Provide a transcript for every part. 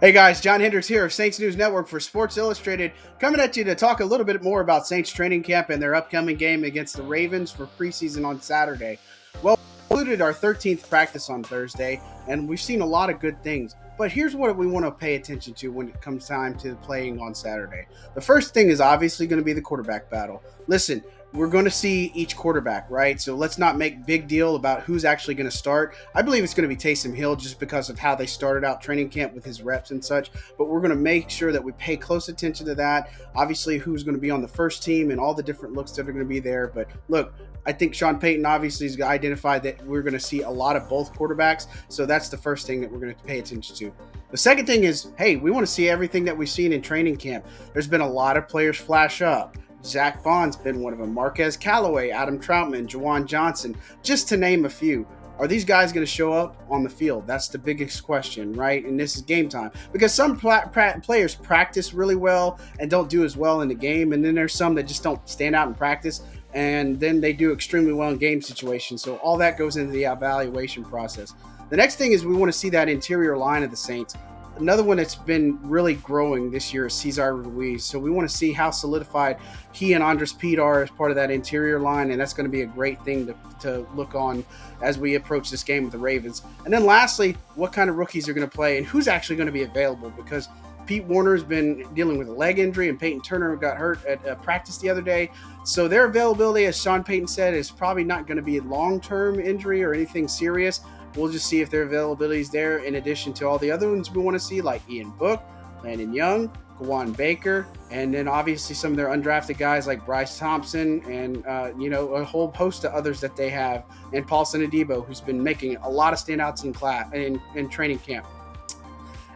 Hey guys, John Hendrix here of Saints News Network for Sports Illustrated, coming at you to talk a little bit more about Saints training camp and their upcoming game against the Ravens for preseason on Saturday. Well, we included our 13th practice on Thursday, and we've seen a lot of good things. But here's what we want to pay attention to when it comes time to playing on Saturday. The first thing is obviously going to be the quarterback battle. Listen, we're going to see each quarterback, right? So let's not make big deal about who's actually going to start. I believe it's going to be Taysom Hill just because of how they started out training camp with his reps and such. But we're going to make sure that we pay close attention to that. Obviously, who's going to be on the first team and all the different looks that are going to be there. But look, I think Sean Payton obviously has identified that we're going to see a lot of both quarterbacks. So that's the first thing that we're going to pay attention to. The second thing is, hey, we want to see everything that we've seen in training camp. There's been a lot of players flash up. Zach Bond's been one of them. Marquez Callaway, Adam Troutman, Juwan Johnson, just to name a few. Are these guys going to show up on the field? That's the biggest question, right? And this is game time. Because some players practice really well and don't do as well in the game. And then there's some that just don't stand out in practice. And then they do extremely well in game situations. So all that goes into the evaluation process. The next thing is we want to see that interior line of the Saints. Another one that's been really growing this year is Cesar Ruiz. So we want to see how solidified he and Andres Pete are as part of that interior line, and that's going to be a great thing to look on as we approach this game with the Ravens. And then lastly, what kind of rookies are going to play and who's actually going to be available, because Pete Warner's been dealing with a leg injury and Peyton Turner got hurt at practice the other day. So their availability, as Sean Payton said, is probably not going to be a long-term injury or anything serious. We'll just see if their availability is there, in addition to all the other ones we want to see, like Ian Book, Landon Young, Kawan Baker, and then obviously some of their undrafted guys like Bryce Thompson and, a whole host of others that they have, and Paulson Adebo, who's been making a lot of standouts in training camp.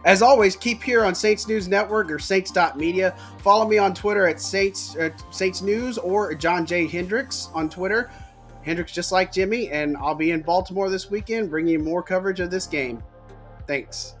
As always, keep here on Saints News Network or Saints.media. Follow me on Twitter at Saints News or John J. Hendrix on Twitter. Hendrix just like Jimmy, and I'll be in Baltimore this weekend bringing you more coverage of this game. Thanks.